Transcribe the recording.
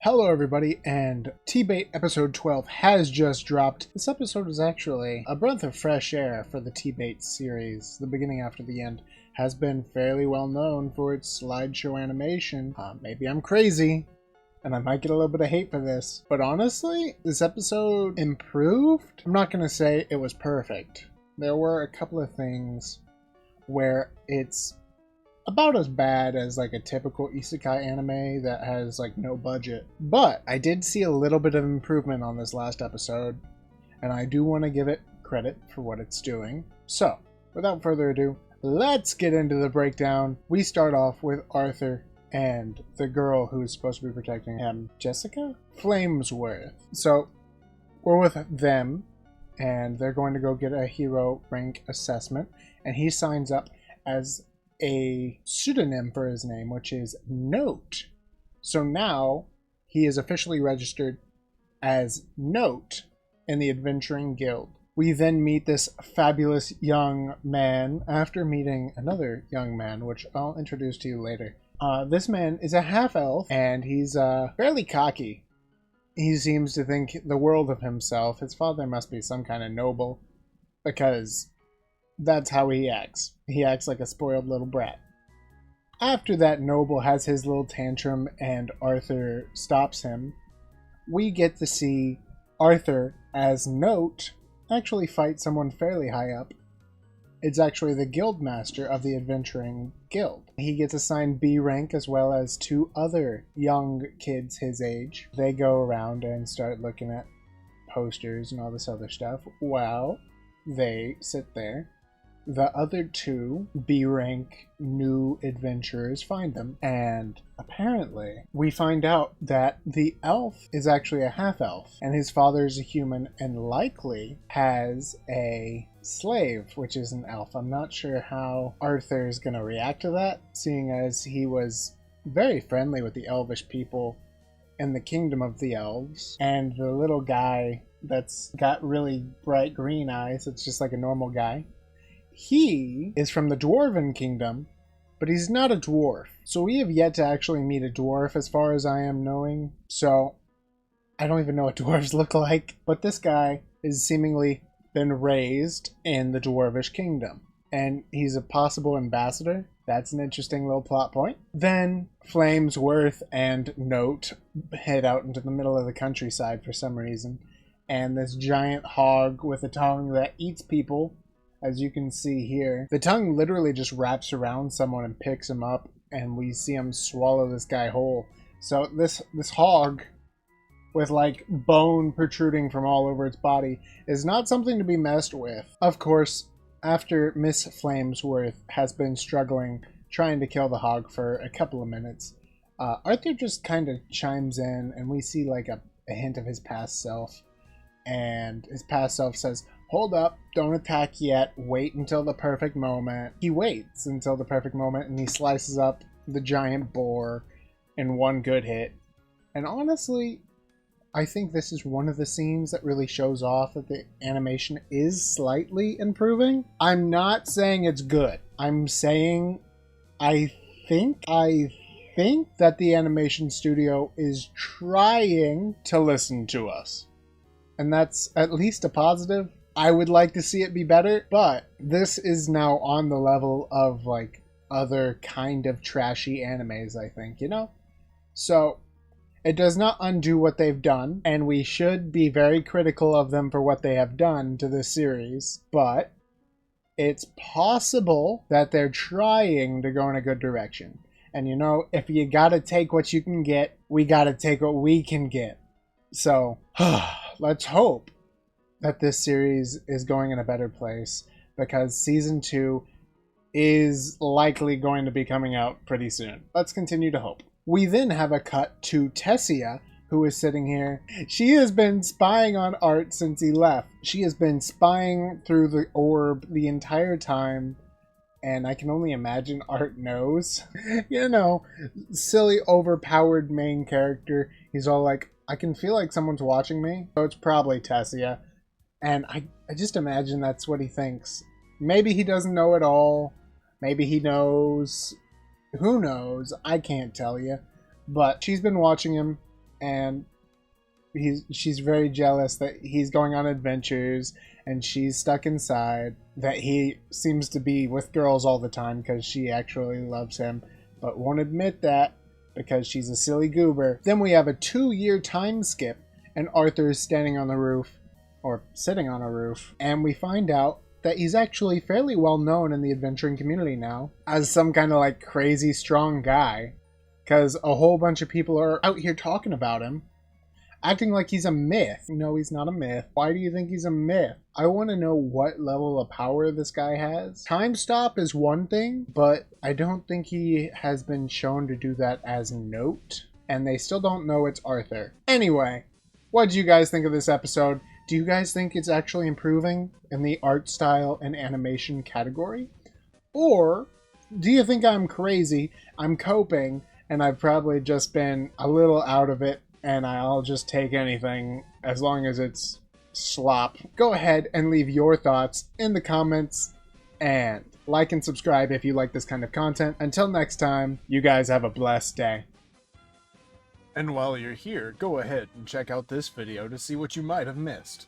Hello everybody, and Tbate episode 12 has just dropped. This episode is actually a breath of fresh air for the Tbate series. The beginning after the end has been fairly well known for its slideshow animation. Maybe I'm crazy, and I might get a little bit of hate for this, but honestly, this episode improved. I'm not going to say it was perfect. There were a couple of things where it's about as bad as like a typical isekai anime that has like no budget. But I did see a little bit of improvement on this last episode, and I do want to give it credit for what it's doing. So, without further ado, let's get into the breakdown. We start off with Arthur and the girl who's supposed to be protecting him, Jessica Flamesworth. So, we're with them, and they're going to go get a hero rank assessment, and he signs up as a pseudonym for his name, which is Note. So now he is officially registered as Note in the Adventuring Guild. We then meet this fabulous young man after meeting another young man, which I'll introduce to you later. This man is a half-elf, and he's fairly cocky. He seems to think the world of himself. His father must be some kind of noble, because that's how he acts. He acts like a spoiled little brat. After that noble has his little tantrum and Arthur stops him, we get to see Arthur as Note actually fight someone fairly high up. It's actually the guild master of the Adventuring Guild. He gets assigned B rank as well as two other young kids his age. They go around and start looking at posters and all this other stuff while they sit there. The other two B-rank new adventurers find them, and apparently we find out that the elf is actually a half-elf, and his father is a human and likely has a slave, which is an elf. I'm not sure how Arthur is going to react to that, seeing as he was very friendly with the elvish people in the kingdom of the elves, and the little guy that's got really bright green eyes, it's just like a normal guy. He is from the Dwarven Kingdom, but he's not a dwarf. So we have yet to actually meet a dwarf as far as I am knowing. So I don't even know what dwarves look like. But this guy is seemingly been raised in the Dwarvish Kingdom. And he's a possible ambassador. That's an interesting little plot point. Then Flamesworth and Note head out into the middle of the countryside for some reason. And this giant hog with a tongue that eats people, as you can see here, the tongue literally just wraps around someone and picks him up, and we see him swallow this guy whole. So this hog, with like bone protruding from all over its body, is not something to be messed with. Of course, after Miss Flamesworth has been struggling trying to kill the hog for a couple of minutes, Arthur just kind of chimes in, and we see like a hint of his past self. And his past self says, "Hold up, don't attack yet, wait until the perfect moment." He waits until the perfect moment, and he slices up the giant boar in one good hit. And honestly, I think this is one of the scenes that really shows off that the animation is slightly improving. I'm not saying it's good. I'm saying I think that the animation studio is trying to listen to us. And that's at least a positive. I would like to see it be better, but this is now on the level of like other kind of trashy animes, I think, you know? So it does not undo what they've done, and we should be very critical of them for what they have done to this series, but it's possible that they're trying to go in a good direction. And you know, if you gotta take what you can get, we gotta take what we can get. So let's hope that this series is going in a better place, because season 2 is likely going to be coming out pretty soon. Let's continue to hope. We then have a cut to Tessia, who is sitting here. She has been spying on Art since he left. She has been spying through the orb the entire time, and I can only imagine Art knows. You know, silly, overpowered main character. He's all like, I can feel like someone's watching me, so it's probably Tessia. And I just imagine that's what he thinks. Maybe he doesn't know at all. Maybe he knows. Who knows? I can't tell you. But she's been watching him, and she's very jealous that he's going on adventures and she's stuck inside, that he seems to be with girls all the time because she actually loves him, but won't admit that because she's a silly goober. Then we have a 2-year time skip, and Arthur's standing on the roof, or sitting on a roof, and we find out that he's actually fairly well known in the adventuring community now as some kind of like crazy strong guy, because a whole bunch of people are out here talking about him, acting like he's a myth. No, he's not a myth. Why do you think he's a myth? I want to know what level of power this guy has. Time stop is one thing, but I don't think he has been shown to do that as note, and they still don't know it's Arthur. Anyway, what did you guys think of this episode? Do you guys think it's actually improving in the art style and animation category? Or do you think I'm crazy, I'm coping, and I've probably just been a little out of it, and I'll just take anything as long as it's slop? Go ahead and leave your thoughts in the comments, and like and subscribe if you like this kind of content. Until next time, you guys have a blessed day. And while you're here, go ahead and check out this video to see what you might have missed.